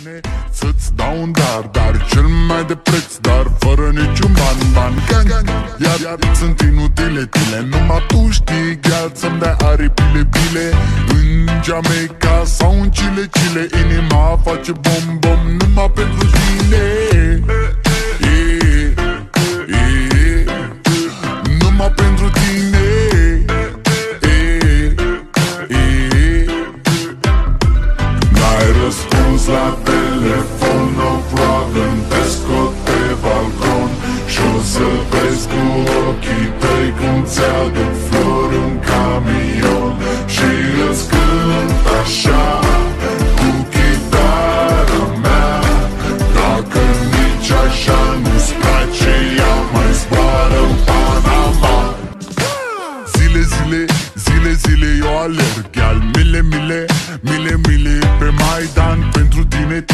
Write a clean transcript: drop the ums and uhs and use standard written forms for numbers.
tine să-ți dau un dar cel mai de preț, dar fără niciun ban. Iar sunt inutile tine, numai tu știi, gheal, să-mi dai aripile bile. În Jamaica sau în Chile, inima face bom numai pentru tine. Numai pentru tine. N-ai răspuns la telefon, no problem, te scot pe balcon și-o să vezi cu ochii tăi cum ți-aduc flori în camion și îți cânt așa cu chitara mea. Dacă nici așa nu-ți place, ea mai zboară în Panama. Zile eu alerg, iar mile pe Maidan pentru tine.